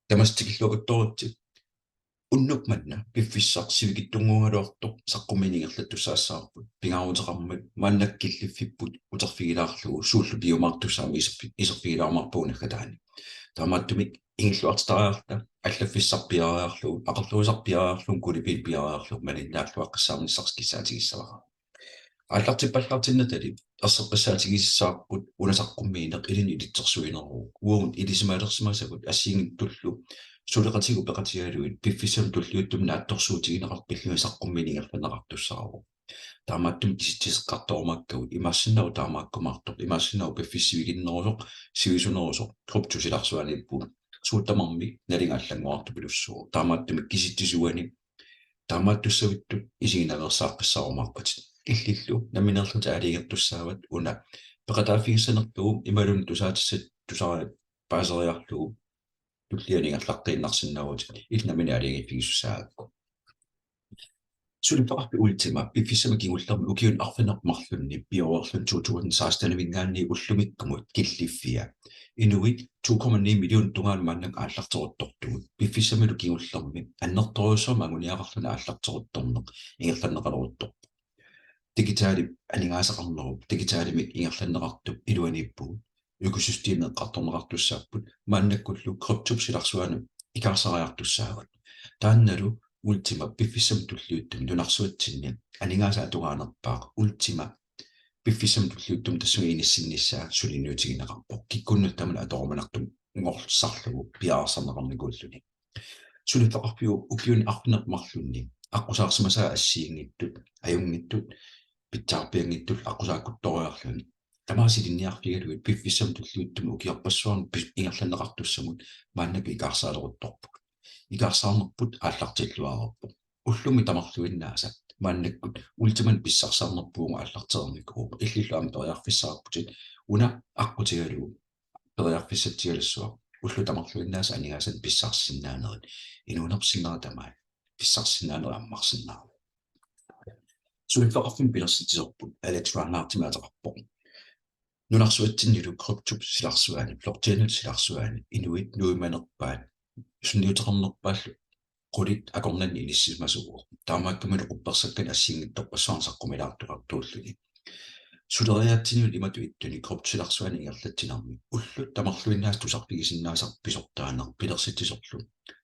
тамастикиллугутторуттик уннук манна пиффиссарсивикиттунгуунгалуартоқ саққуминигерлаттуссаассаарпут пингаарутеқармат мааннаккиллиффиппут утерфигилаарлугу сууллу биумаартуссаами исерфигилаармарпуунаггатаани таамааттумик ингиллуартариарта аллаффиссарпиариарлугу ақарлуусарпиариарлун кулипилпиариарлуг малиннаарлуаққиссаарниссарскиссаатигиссавара аллартиппаллартиннатали ерсеққиссаатигиссаарпут унасаққуммиинеқ илини илитсерсуинеруу уун илисимаалерсимасагут ассиингиттуллу сулеқатигу пеқатигалуит пиффисам туллиуттум наатторсуутигинеқарпиллуисаққумминигерланеқартуссаару таамааттум киситсисеққартоормаккагут имаассиннау таамааккумаартоқ имаассиннау пиффиссивигиннерусоқ сивисунерусоқ круптусиларсуаниппут суутамарми налингааллангуарту пилуссуу таамааттум киситтисуани таамааттуссавиттут исигинаверсааққиссаарумарпат иллиллу наминерлута алигертуссаават уна пеқатаафигиссанертугум ималун тусаатиссат тусара паасериарлугу туллианингерлаққииннарсиннавут илнамини алигиффигиссусаакку сулипарпи ультима пиффиссама кигуллерми укиун арфинермарлунни пиорлун 2016 вингаанни уллумиккумут киллиффиа инуит 2,9 миллион тунгаан маннак ааллартеруттортугут пиффиссамилу кигуллерми аннерторуссама агуниақарлуна ааллартерутторнеқ ингерланнеқалерутторпу digitali анингаасақарнеруп digitaalимик ингерланнеқартуп илуаниппугут økosystemet qartornerartussaapпут мааннаккуллу криптупсиларсуану икаарсариартуссаагат таанналу ультима пиффисам туллиуттум нунарсуатсинни анингааса атугаанерпаақ ультима пиффисам туллиуттум тассуги иниссиннissaа сулинниутигинеқарпо киккуннаттамана аторманартум унгорлсарлугу пиаарсарнеқарникууллуни сулитақарпиу укиуни арфинермарлунни аққусаарсимасаа ассиингиттут аюнгиттут питсаарпиангиттул аққусааккутториарлуни тамаасилинниарфигалуит пиффиссам туллиуттум укиарпассуарни ингерланнеқартуссамут мааннаки икаарсаалерутторпут икаарсаарнерпут ааллартиллуаарерпу уллуми тамарлуиннааса мааннаккут ультиман писсарсаарнерпуунга ааллартерникуу иллиллу ам периарфиссаарпутит уна аққутигалуу периарфиссатсигалассуа уллу тамарлуиннааса анигаасан писсарсиннаанерит инуунерсиннера тамаа писсарсиннаанер аммарсиннаа суифеқарфин пилерситисерпут алектраанаартимаатеқарпо нунарсуатсиннилу криптуп силарсуаани блокчейнут силарсуаани инуит нуиманерпаат сунниутернерпааллу qulит акорнанни иниссимасугу таамааккамалу quppersakkan ассиингитторпассуарсаққумилаартуартууллуни сулериаатсинил имату иттуни криптсиларсуани ингерлатсинарми уллут тамарлуиннаас тусарпигисиннаасар писортаанер пилерситисорлу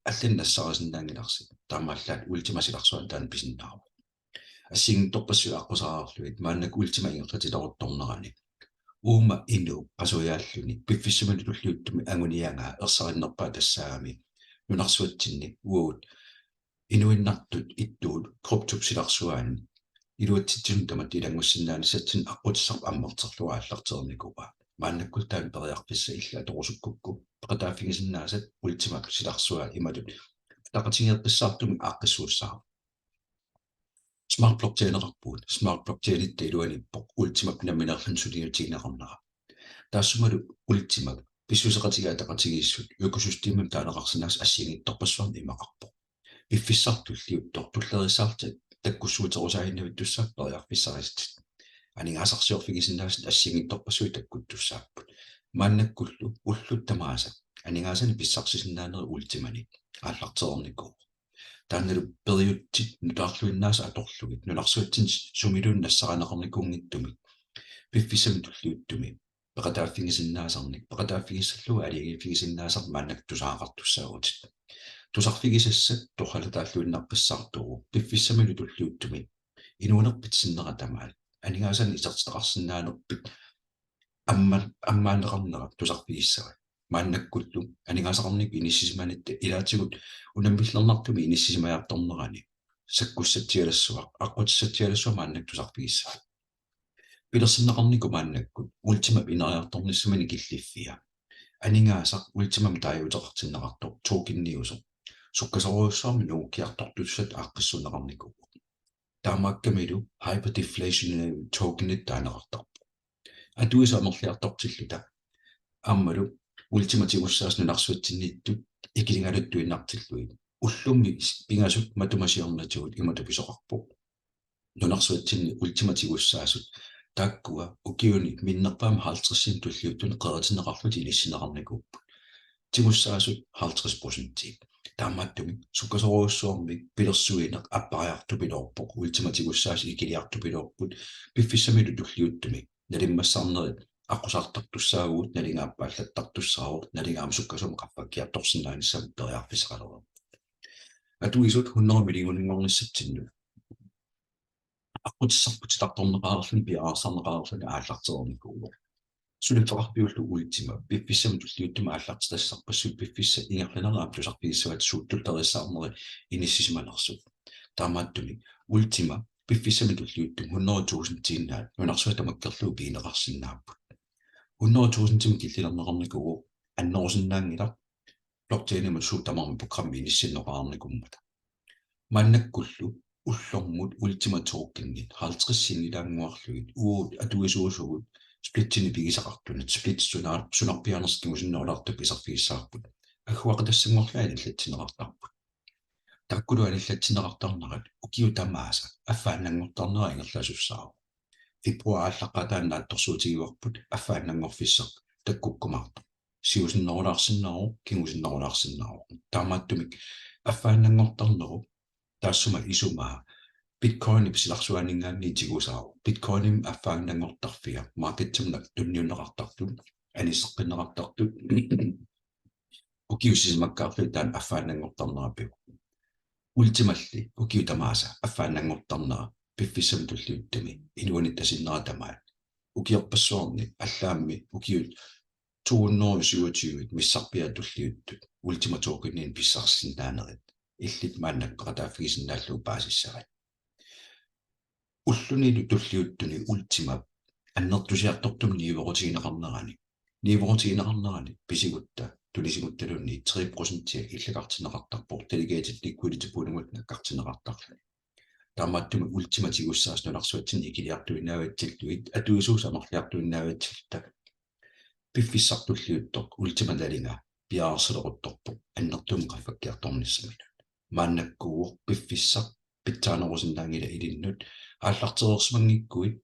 аллан нассарасиннаангиларси таамааллаат ультимасиларсуан таан писиннаару ассиингитторпассуа аққусараарлуит мааннак ультима ингерлатиларутторнерани uuма inu qasuyaalluni piffissamani tulliuttumi angunianga ersarinnерпаа тассаами нунарсуатсинни уут инуиннартут иттуут круптупсиларсуаани илуатситсун тамат илангуссиннаани сатсин аққутиссарп аммертерлуа ааллартерникуа мааннаккултаан периарписса илла торусуккукку пеқатааффигисиннаасат ультима силарсуа иматут тақатингерписсаартуми ааққиссууссаа smart blockchain-erarpuut smart blockchain-it iluanippoq ultimap namminerlun suliutigineqarnera taassumalu ultimap pissuseqatigaataqatigiissut økosysteemam taaneqarsinaas assiingittorpassuarni imaqarpoq piffissartulliuttor tullerissaartat takkussuuterusaainnavittussaap periarfissarisit aningaasarsiorfigisinnaasat assiingittorpassui takkuttussaapпут maannakkullu ulluttamaasa aningaasani pissarsisinnaaneri ultimani aallarternikku тааннеру периутсит нутаарлуиннааса аторлугит нунарсуатсин сумилуун нассаранеқарникуунгиттуми пиффисами туллиуттуми пеқатааффигисиннаасарник пеқатааффигиссаллуга алигиффигисиннаасар мааннак тусаақартуссаагутит тусарфигисассат торхалатааллуиннарписсаартугу пиффиссамилу туллиуттуми инуунерпит синнера тамаал анигаасан исертеқарсиннаанерпит аммаанеқарнера тусарфигиссава мааннаккуллу анигаасақарник иниссисиманатта илаатигут унаммиллернартуми иниссисимаярторнерани саккуссатсиалассуа аққутиссатсиалассуа мааннак тусарпигиссаа пилерсиннеқарнику мааннаккут ультимап инариарторниссамани киллиффиа анигаасақ ультимам тааюутеқартиннеқартор тоокинниусо суккасоруйуссуарми нууккиартортуссат ааққиссунеқарнику таамааккамилу hyperdeflationary tokenit таанеқартарпу атуисаамерлиартортиллута аммалу ультимативуссаас нунарсуатсинниттут икилингалуттуиннартиллуит уллумми пингасут матумасиорнатигут имату писоқарпу нунарсуатсинни ультимативуссаасут тааккуа укиуни миннерпаама 50-син туллиуттуни қератинеқарлути иниссинеқарникуппут тигуссаасут 50% таамааттуми суккасоруйуссуарми пилерсуинеқ аппариартупилоорпоқ ультиматигуссааси икилиартупилоорпут пиффиссамилу туллиуттуми налиммассаарнери аққусаартартуссаагуут налингааппааллаттартуссаарут налингаам суккасум қаффаккиарторсинааниссам периарфисақалераа атуисут 100 миллионингорниссатсинну аққутиссарпутитарторнеқаарлун пиаарсарнеқаарлун ааллартерникуу сулиффақарпиуллу ультима пиффиссам туллиуттума ааллартассарпассут пиффисса ингерланераам тусарпигиссават суuттултериссаарнери иниссисиманерсут таамааттуми ультима пиффиссами туллиуттум 100,000 тииннаат нунарсуатамаккерлуу пиинеқарсинааппут 100,000 тим киллилернеқарникуу аннерусиннаангила блокчейним суутамарми программи иниссиннеқарникуммата маннаккуллу уллормут ультима тооккингит 50-синилаангуарлугит уут атуисуусугут сплитчини пигисақартунат сплитсунаар сунарпианерскимусиннеулаартуп исарфигиссаарпут аггуақатассангорлаани латсинеқартарпут таккулу алиллатсинеқартарнерат укиу тамааса аффааннангортарнера ингерласуссаа фибруааллаққатааннаатторсуутигиуарпут аффааннангорфиссақ таккуккумаарто сиусиннерулаарсиннару кигусиннерулаарсиннару таамааттумик аффааннангортарнеру таассума исумаа биткоин писиларсуанингаанни тигусаару биткоиним аффааннангортарфига маркетсумнак тунниуннеқартарту анисеққиннеқартарту укиусисимаккаарфи таан аффааннангортарнераппи ультималли укиу тамааса аффааннангортарнера пиффиссам туллиуттами инуаниттасиннера тамаа укиорпассуарни аллаамми укиут 227 миссарпиа туллиуттут ультима тоокиннин писсарсиннаанерит иллит мааннаккаратааффигисиннааллуу паасиссарат уллунилу туллиуттуни ультима аннертусиартортум нииворотигинеқарнерани писигутта тулисигутталунни 3% иллакартинеқартарпор delegated liquidity пулугут наккартинеқартарлани таамааттуми ультиматигуссаас нуларсуатсин икилиартуиннааватсиллуит атуисуусамарлиартуиннааватсилта пиффиссартуллиуттор ультималалинга пиаарселерутторпо аннертум қаффаккиарторниссамилу мааннаккууор пиффиссар питтаанерусиннаангила илиннут ааллартерерсмангиккуит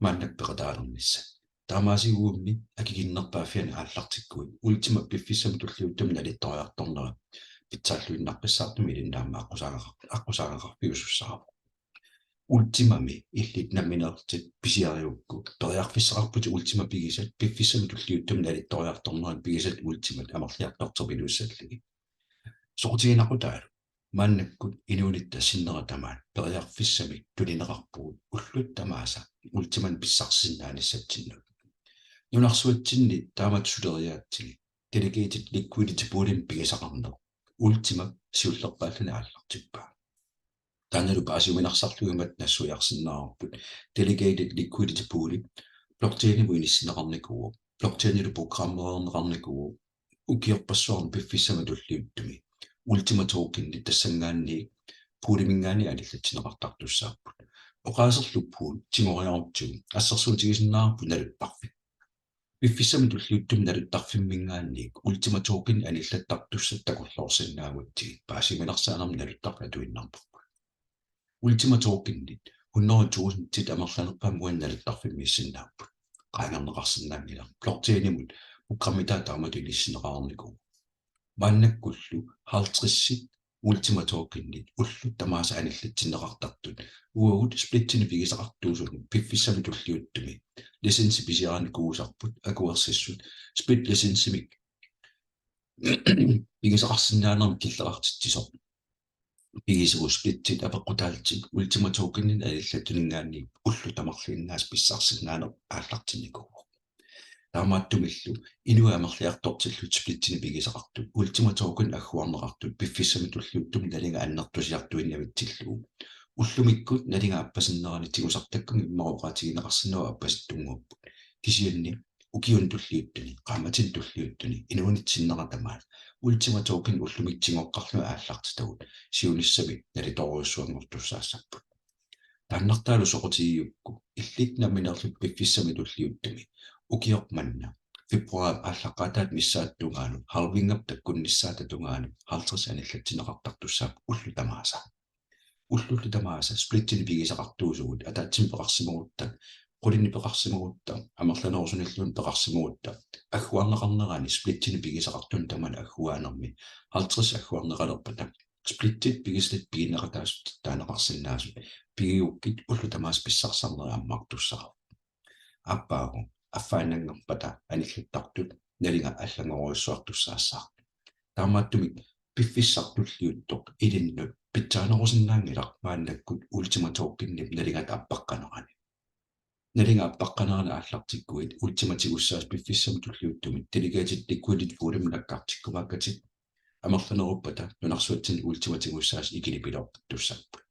мааннакпеқатаалернисса таамаасигуумми акигиннерпаафиан ааллартиккуит ультима пиффиссам туллиуттум налитториарторнера питсааллуиннарписсаартуми илиннаама аққусаагақарпиусуссаарпо ультимами иллит намминертит писиариукку периарфиссақарпути ультима пигисат пиффиссам туллиуттум налитториарторнеран пигисат ультимат амерлиартортерпилуссаллиги сортигинақутаалу мааннаккут инуунитта синнератамаат периарфиссами тулинеқарпугут уллут тамааса ультиман писсарсиннааниссатсинну нунарсуатсинни таамат сулериаатсиги delegated liquidity poolin пигисақарнер ультима сиуллерпааллани ааллартиппаа таанеру паасиуминарсарлугимат нассуяарсиннаарпут delegated liquidity poolin блокчейни буиниссинеқарникуу блокчейнилу программерернеқарникуу укиорпассуарн пиффиссама туллиуттуми ультима тоокинни тассангаанни пуулимингаани алиллатсинеқартартуссаарпут оқаасерлуппуун тимориарутсуг ассерсуутигисиннаарпу налуппарфи пиффиссами туллиуттум налуттарфиммингаанник ультима тоокин алиллаттартуссат такуллоорсиннаагутти паасиминарсаанерми налуттарпа туиннарпарпу ультима тоокиннит 100,000 тит амерланерпаамуан налуттарфиммиссиннааппу qaangerneqarsinnaangila блокчейнимут уккармитаа тааматилиссинеқарнику мааннаккуллу 50-сит ультима тоокиннит уллут тамааса аниллатсинеқартартут уагут сплитсини пигисақартуусулу пиффиссами туллиуттуми лисенси писиараани куусарпут акуерсиссут сплит лисенсимик пигисақарсинаанерми киллеқартитсисо пигисуус сплитсит апеққутаалтик ультима тоокиннин алиллаттунингаанни уллу тамарлииннаас писсарсинаанер ааллартиннику таамааттумиллу инуамерлиартортиллут сплитсини пигисақартут ультима тоокин аггуарнеқартут пиффиссами туллиуттум налинга аннертусиартуиннавитсиллуу уллумиккут налинга аппасиннерани тигусартаккун иммаруqaатигинеқарсинуа аппаситтунгууппут кисианни укиун туллиуттуни qaamatin туллиуттуни инуунитсиннератамаат ультима тоокин уллумиктингоққарлу ааллартитагут сиунissami налиторуйуссуангортуссаассаппут тааннартаалу соқутигиукку иллит намминерлут пиффиссами туллиуттуми укиорпманна фибруар ааллаққатаат миссааттунгаанут халвингап таккунниссаататунгаанут 50 аниллатсинеқартартуссаап уллу тамааса сплиттини пигисақартуусугут атаатсимпеқарсимагуттак qulini peqarsimugutta amerlanerusunillaun peqarsimugutta agguarneqarnerani splittini pigisaqartun tamana agguaanermi 50 agguarneqalerpata splittit pigislit pigineqataasut taaneqarsinnaasu pigiukkit ullu tamaas pissarsaarnera ammartussara appaagu affaanangerpata anilluttartut nalinga аллангоруйссуартуссаассаа таамааттуми пиффиссартуллиутто илиннут питсааnerusиннаангилар мааннаккут ультиматоркиннип налингат аппаққанерани налинга аппаққанерана ааллартиккуит ультиматигуссаас пиффиссам туллиуттумит делегатит ликвидит фулимнаккартиккумааккатит амерланеруппата нунарсуатсин ультиматигуссаас икилипилоортуссаппут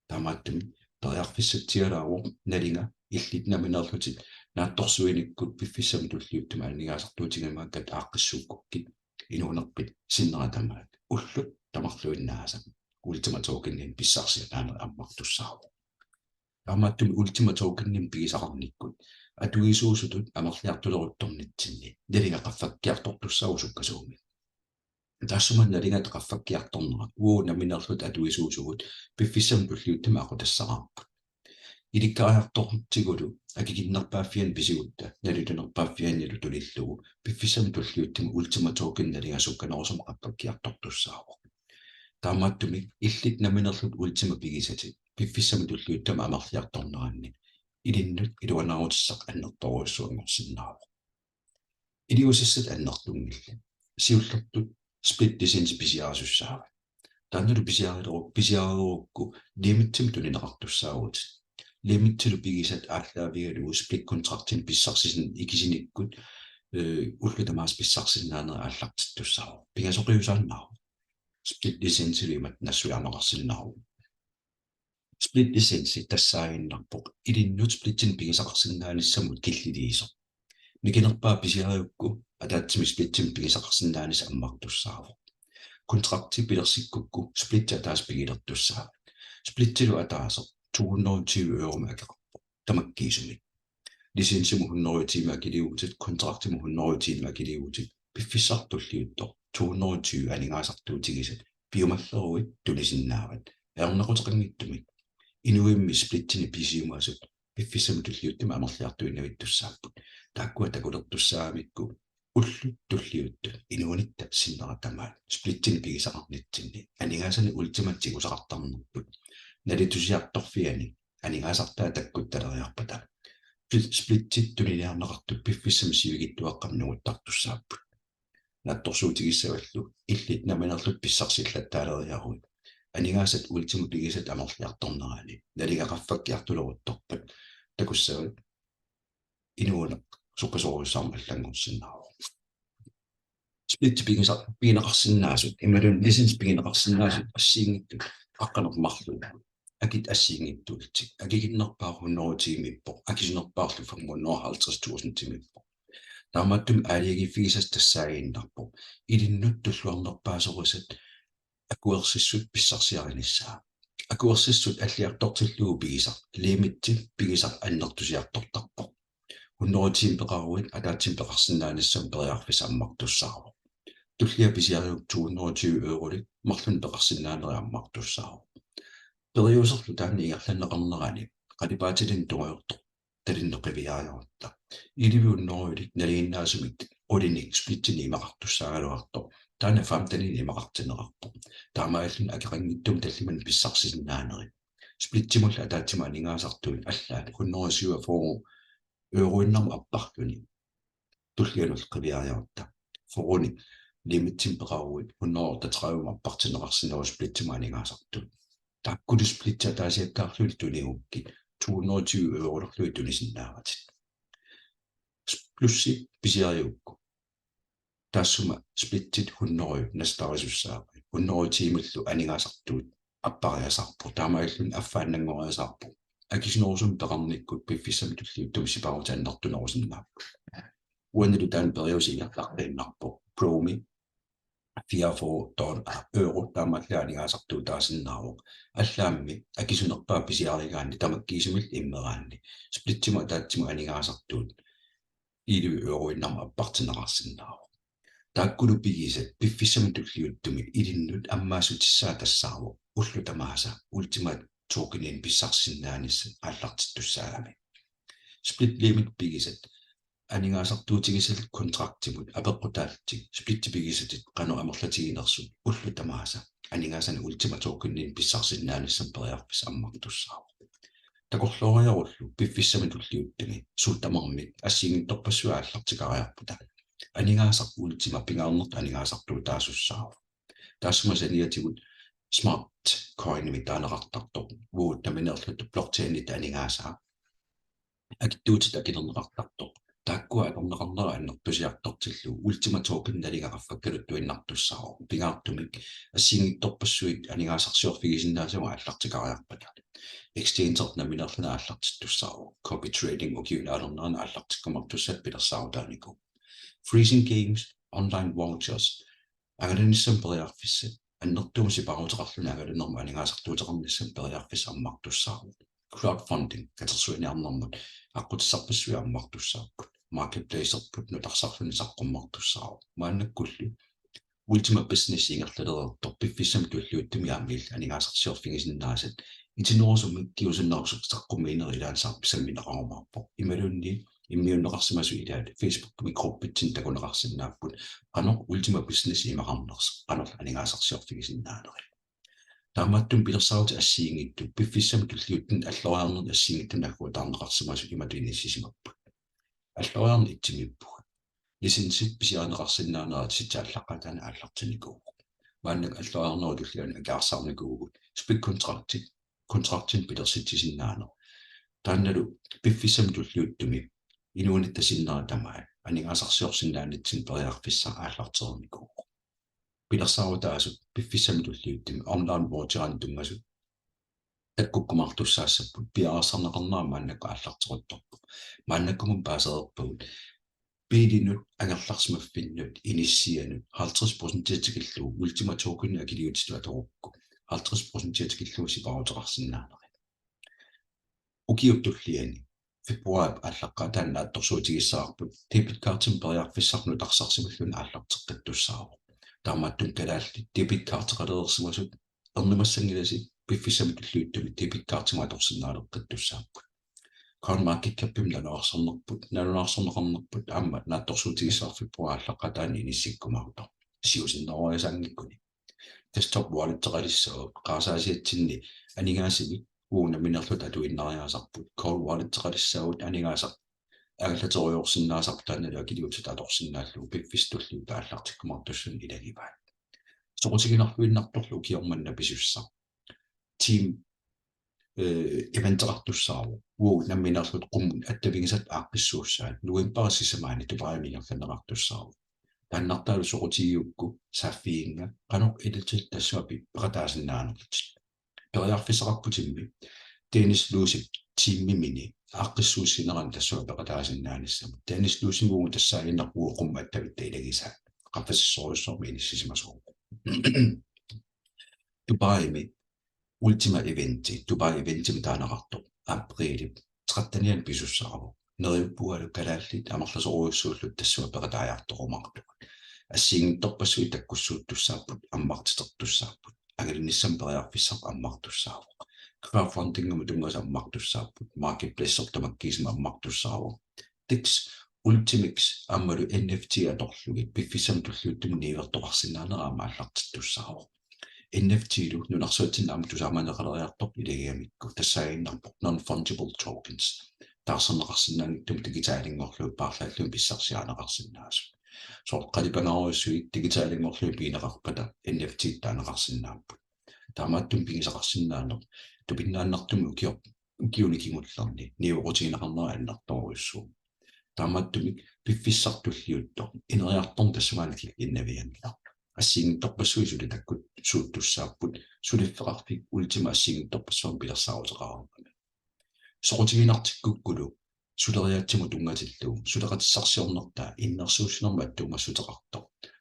таамааттуми периарфиссатсиалаару налинга иллит наминерлутит наатторсуиниккут пиффиссам туллиуттума аннигаасартуутингамааккат ааққиссууккуккит инуунерпит синнератамаат уллут тамарлуиннааса ультиматоркиннин писсарсинаанер аммартуссаару таамааттуми ультиматоркиннин пигисақарниккут атуисуусутут амерлиартулерутторнитсинни налинга qaffakkiartortussaaru sukkasuumi тассуман налинга qaffakkiartornera уу наминерлут атуисуусугут пиффиссам туллиуттума ақутассараарпут иликкариартортигулу акикиннерпааффиан писигутта налутунерпааффианнилу тулиллугу пиффиссам туллиуттума ультиматоркинналига сукканерусум qaffakkiartortussaaru таамааттуми иллит наминерлут ультима пигисати пиффиссам туллиуттума амерлиарторнеранни илиннут илуанаарутиссақ аннерторуйссуангорсиннааву илиусиссат аннертунгилла сиуллертут split distance писиарасуссаава тааннеру писиарерукку лимиттим тунинеқартуссаагут лимиттилу пигисат ааллаавигалугу split контрактин писсарсисин икисиниккут уллутамаас писсарсиннаанера ааллартиттуссааву пигасоқиусааннаару split distance лимат нассуярнеқарсиннаару split distance тассаагиннарпоқ илиннут splittin пигисақарсиннааниссамут киллилиисо микинерпаа писиариукку атаатсими splittin пигисақарсиннаанис аммартуссаару контракти пилерсиккукку splitta таас пигилертуссаа splittилу атаасо 220 euro макеқарпо тамаккиисуми лисенсиму 100 тима килиутит контрактиму 100 тима килиутит пиффиссартуллиутто 220 алингаасартуутигисат пиумаллеруи тулисиннаават эрнеқутеқингиттуми инуимми splittini писиумаасут пиффиссаму туллиуттума амерлиартуиннавиттуссааппут тааккуа такулертуссаамикку уллут туллиутту инуунитта синнератамаат splittini пигисақарнитсинни анигаасани ультиматсигусақартарнерпут налитусиарторфиани анигаасартаа таккутталериарпата splittит тунилиарнеқарту пиффиссам сивигиттуаққарнугуттартуссааппут натторсуутигиссаваллу иллит наминерлут писсарсиллаттаалериаруи анигаасат ультима пигисат амерлиарторнерани налигақаффаккиартулерутторпат такуссават инуунеқ суккасоруссаармаллангорсинаару split пигинеқарсинаасут ималун license пигинеқарсинаасут ассиингитту аққанермарлу акит ассиингиттултик акигиннерпаа 100 тимиппо акисинерпаарлу 550,000 тимиппо таамааттум аалиагиффигисас тассаагииннарпо илиннут туллуарнерпаасорисат акуерсиссут писсарсиариниссаа акуерсиссут аллиартортиллугу пигисар лимитти пигисар аннертусиартортарпо 100 тим пеқаруит атаатсим пеқарсинааниссам периарфис аммартуссаару туллиа писиариук 220 euroli марлун пеқарсинаанери аммартуссаару периусерлу таани ингерланнеқарнерани қалипаатилин тугуйорто талиннеқивиаажорта иливиуннеруилик налииннаасумик олиник сплиттини имақартуссаагалуарто таана фамтанин имақартинеқарпо таамааллун акеқангиттум таллиман писсарсисиннаанери сплиттимулла атаатсима нингаасартуин аллаат 147 euroinnam appartuni tullianul qiviariarta foruni limittim peqaruit 130 appartineqarsinerus splittimaanigaasartu takkulu splitta taasiakkaarluit tuniukki 220 eurorluit tunisinnaavatit plussi pisiariukku taassuma splittit 100 nastarisussaapi 100 tiimullu anigaasartuut appariasarpu taamaillun affaannangoriasarpu акисноорсум пеқарниккут пиффиссами туллиуттуми сипарутааннартунерусиннааппу уаннилу таан периусингерлартаиннарпо проми €4 таамааллаанигаасартуу таасиннаару аллаамми акисунерпаа писиаригаанни тамаккиисумил иммераанни сплиттима таатсима анигаасартуут €1 иннарма аппартинеқарсиннаару тааккулу пигисат пиффиссами туллиуттуми илиннут аммаасутиссаа тассаару уллу тамааса ультимат tokenin pissarsinnaanissa ааллартиттуссаагами split limit pigiset aningaasartuutigisal kontraktimut apeqqutaalti splittipigisitit qanu amerlatiginersut ullu tamaasa aningaasani ultima tokennin pissarsinnaanissam periarpis ammartussaaq takorluoriarullu piffissami tulliuttuni suuttamarmit assiingittorpassua allartikariarputa aningaasaq ultima pingaarnert aningaasartuutaasussaaq taassumasaniatigut smart coinimi taaneqartartoq vuut taminerluttu blockchainit aningaasa akittuutit akilerneqartartoq taakkua atorneqarnera annertusiartortillu ultima token naligaqqaffakkaluttuinnartussaaq pingaartumik assiingittorpassuit aningaasarsiorfigisinnaasama allartikariarpata exchange naminerluna allartittussaaq copy trading ukiulaalernerna allartikkumartussat pilersaarutaaniku freezing games online vouchers angalanissam periarfissat annertuumsi paruteqarluna angalannerma aningaasartuuteqarnissam periarfis ammartussaaq crowdfunding katersuiniarnermut аққутиссарпассуи аммартуссааппут marketplace-erput нутарсарлуни саққуммартуссаау мааннаккуллу ultima business ингерлалерто пиффиссам туллууттуми аамил анигаасарсиорфигисиннаасат итинерусум киусиннерусук саққуммиинери илаансаарписамминеқарумаарпо ималунни иммиуннеқарсимасу илаат Facebook микроппитсин такунеқарсиннааппут qanor ultima business имақарнерс qanor анигаасарсиорфигисиннаанери таамааттум пилерсаарути ассиингитту пиффиссам туллиуттун аллориарнерни ассиингиттун аккуа таарнеқарсимасу иматуинissисимаппут аллориарни итсимиппуга лисенсит писиарнеқарсиннаанерат ситааллаққатаана ааллартиникуу мааннак аллориарнеру туллиани акаарсаарникуугут спик контрактин пилерситсисиннаанер таанналу пиффиссам туллиуттуми инуунит тасиннера тамаа анигаасарсиорсиннаанитсин периарфиссаа ааллартерникуу пилерсаарутаасут пиффиссами туллиуттими online voucher-ан туммасут таккуккумартуссаассаппут пиаарсарнеқарнаа мааннакку ааллартерутторпу мааннаккумун паасерерпагут пилинут агерларсмаффиннут иниссианут 50% тикиллуу ultima token акилиутиту аторукку 50% тикиллуу сипарутеқарсинаанери укиуттуллиани фебруар ааллаққатаанна атторсуутигиссаарпут debit card-ин периарфиссарну тарсарсималлуна ааллартеққаттуссаару таамааттун калаалли debit card-теқалерерсимасут эрнумассангиласи пиффиссами туллуиттуми debit card-тима аторсиннаалеққаттуссааппут coin market cap-им налуарсорнеқарнерпут аама наатторсуутигиссаарфиппуа ааллаққатаани иниссиккумаарто сиусиннеруйасаангиккуни desktop wallet-теқалиссаа qaarsaasiatsinni анигаасиви уuna минерлут атуиннариаасарпут cold wallet-теқалиссаагут анигаасар агаллатеруйорсиннаасартааналу акилиутит аторсиннааллу пиффистуллу тааллартиккумартуссун илагиваа соқутигинарлуиннарторлу киорманна писусса team eventеқартуссаару уу намминерлут қуммут аттавигисат ааққиссууссаат нуимпарсисамаани тупаамингерланеқартуссаару тааннартаалу соқутигиукку саффиинга қанор илутит тассуапи пеқатаасиннаанерлут периарфисеқарпутимми Dennis Lucy teammimini ааққиссууссинеран тассуа пеқатаасиннааниссама Dennis Lucy-гуун тассаагиннарпуу қумматтавитта илагиса қаффассоруссорми иниссисимасоо Dubai-ми ultima eventi Dubai-eventimi таанеқарто априли 13-ниан писуссаару нериппуалу калааллит амерласоруйуссууллут тассуа пеқатааярторумарту ассиингитторпассуи таккуссууттуссааппут аммартитертуссааппут агалинниссам периарфиссақ аммартуссаару crowdfunding-гуми тунгаса аммартуссааппут marketplace-ор тамаккисма аммартуссаару tix ultimix аммалу NFT аторлугит пиффиссам туллуuттуми ниивертоқарсинаанераама аллартиттуссаару NFT-лу нунарсуатсиннаама тусааманеқалериарторп илагиамикку тассаагиннарпо non-fungible tokens таарсернеқарсиннаангиттум дигитаалингорлуу paarlaallum писсарсиаанеқарсинаасу соорқалипангаруйуссуи дигитаалингорлуу пинеқарпата NFT таанеқарсинааппут таамааттум пигисақарсинаанер тупиннааннартуми укиуникигулларни ниурутигинеқарнера аннарторуйуссуу таамааттумик пиффиссартуллиутто инериарторн тассумаалики иннавиангила ассиингитторпассуи сули таккут сууттуссааппут сулиффеқарфик ultima ассиингитторпассуам пилерсаарутеқарерпами соқутигинартиккуккулу сулериаатсиму тунгатиллуу сулеқатиссарсиорнертаа иннерсуусинерма аттуумассутеқарто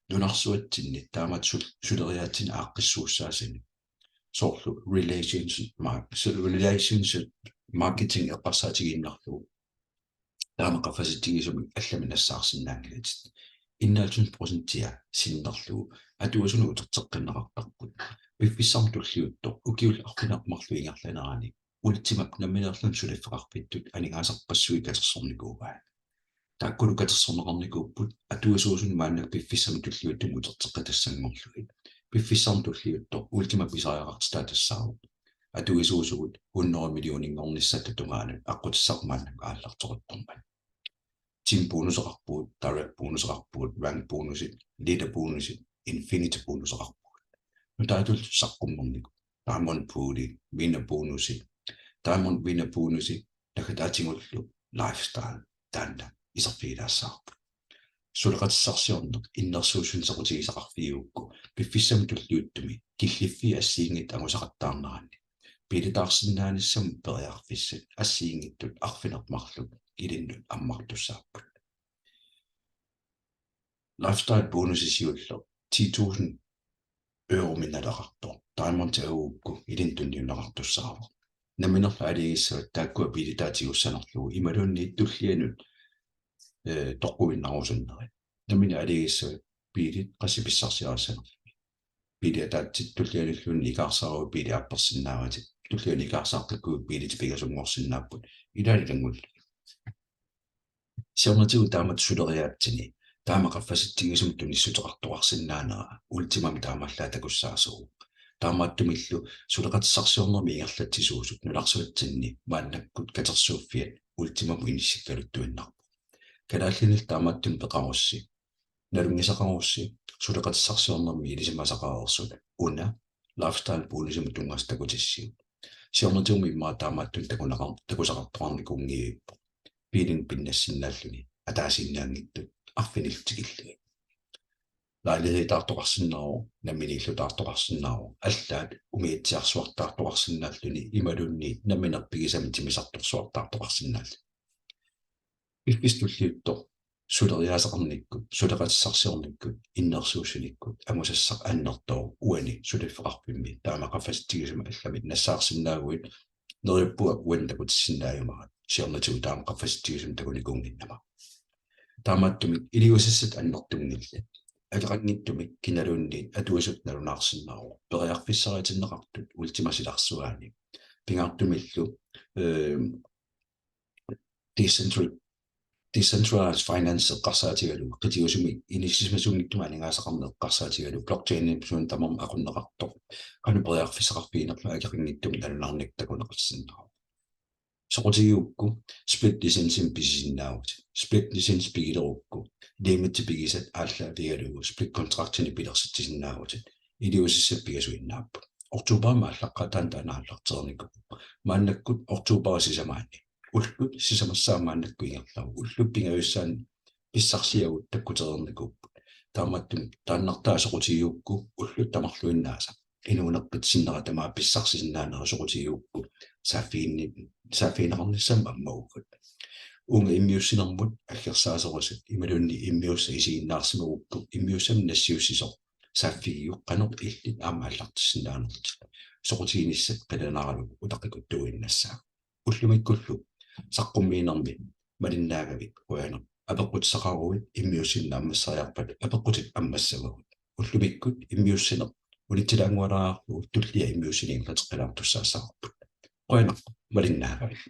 нунарсуатсинни таамат сулериаатсин ааққиссууссаасини соорлу relationship marketing эққарсаатигииннарлуу таама қафаситигисуми алламинассаарсинаангилат иннаалсун% синнерлуу атуасуну утертеққиннеқартарпут пиффиссарм туллиутто укиул арфинармарлу ингерланерани ultimap namminerlun sulifferarpittut aningaasarpassui katersornikuuvaa taakkulu katersorneqarnikuupput atuasuusun maannak piffissam tulliuttum uterteqqatassangorlugit piffissarn tulliuttor ultima pisariaqartitaatassaarup atuisuusugut 100 millioninngornissattutungaanut aqqutissarmaannak aallartoquttormat timbonuseqarpuut direct bonuseqarpuut rank bonusit leader bonusit infinity bonuseqarpuut nutaatul saqqummerniku taamon puuli winner bonusit taamon winner bonusit nakataatingullu lifestyle tanda isarfiilaassarpu suleqatissarsiorneq innersuusun sequtigisaqarfiuukku piffissam tulliuttumi killiffi assiingit angusaqattaarnerani pilitaarsinnaanissam periarfissat assiingittut arfinermarluk ilinnut ammartussaappat lifestyle bonusisiullo 10,000 euro minnalaqartor taamon tauukku ilintunniunaqartussaarvo naminerla aligissaat taakkua pilitaatiussanerlugu imalunni tullianut toqquinnarusunneri namina aligissaat piilit qassipissarsiarassanermi piiliataatsit tullianullunni ikaarsaru piiliappersinnaawatit tulliani ikaarsaartakku piilit pigasungorsinnaapput ilaalilangulla siornatiu taamat suleriaatsini taamaqaffasittigisumtun issuteqartoqarsinnaanera ultimami taamallaatakussaasuu taamaattumillu suleqatissarsiornermi ingerlatsisuusut nularsuatsinni maannakkut katersuuffiat ultimamu inissikkaluttuinnarpu kalaallinil taamaattun peqarussi nalungisaqarussi suleqatissarsiornermi ilisimasaqarersut una lifestyle bonusum tungastakutissi siornatiumi immaa taamaattun takusaqartoqarnikungiippo piilin pinnassinnalluni ataasiinnaangittut arfiniltikillu laaliitaartoqarsinnaru namminillutaartoqarsinnaru allaat umiitsiarsuartaartoqarsinnaalluni imalunni namminerpigisam timisartorsuartaartoqarsinnaallu iffistulliuttor suleriaasaqarnikkut suleqatissarsiornikkut innersuussunikkut angusassaq annertoru uani sulifferarpimmi taamaqaffasittigisuma allamit nassaarsinnaaguit neriuppua uantakutissinnaajumarat siornatiu taamaqaffasittigisum takunikunginnama taamaattumik iliusassat annertungillat aqaqanngittumik kinalunniit atuusut nalunaarsinnaru periarfissariatinneqartut ultimasilarsuaani pingaartumillu decentralized finance eqqarsaatigalu qitiusumi inissismasungittumaa ningaasaqarneeqqarsaatigalu blockchain suun tamam aqunneqartoq qanu periarfissaqarfiinerlu aqaqanngittum nalunarnik takuneqarsinnaru soqutigiukku split licensin pisisinnaagut split license pigilerukku limitsi pigisat aalлаавигалугу split contractini pilersittisinnaagut iliusissat pigasuinnaappu oktuuparma allaqqataan taanaallarternikku maannakkut oktuuparisisamaanni ullut sisamassaamaannakku ingerlaru ullut pingayussaan pissarsiagut takkuterernikuppu taamattun taannartaa soqutigiukku ullut tamarluinnaasa inuuneqqitsinneratamaa pissarsisinnaanera soqutigiukku saafiineqarnissam ammaugut unga immiussinermut aggersaaserusat imalunni immiussa isiinnaarsimagukku immiussam nassiussisoq saaffigiuq qaneq illit aamaallartissinnaanert soqutiginissat qalanaralugu utaqikuttuinnassaa ullumikkullu saqqummiinermi malinnaagavik uana apeqqutsaqaruit immiussinnaammassariarpat apeqqutit ammassavagut ullumikkut immiussineq unittilaanguaraarlu tullia immiussiniinglateqqalaartussaassaarput uana malinnaagavik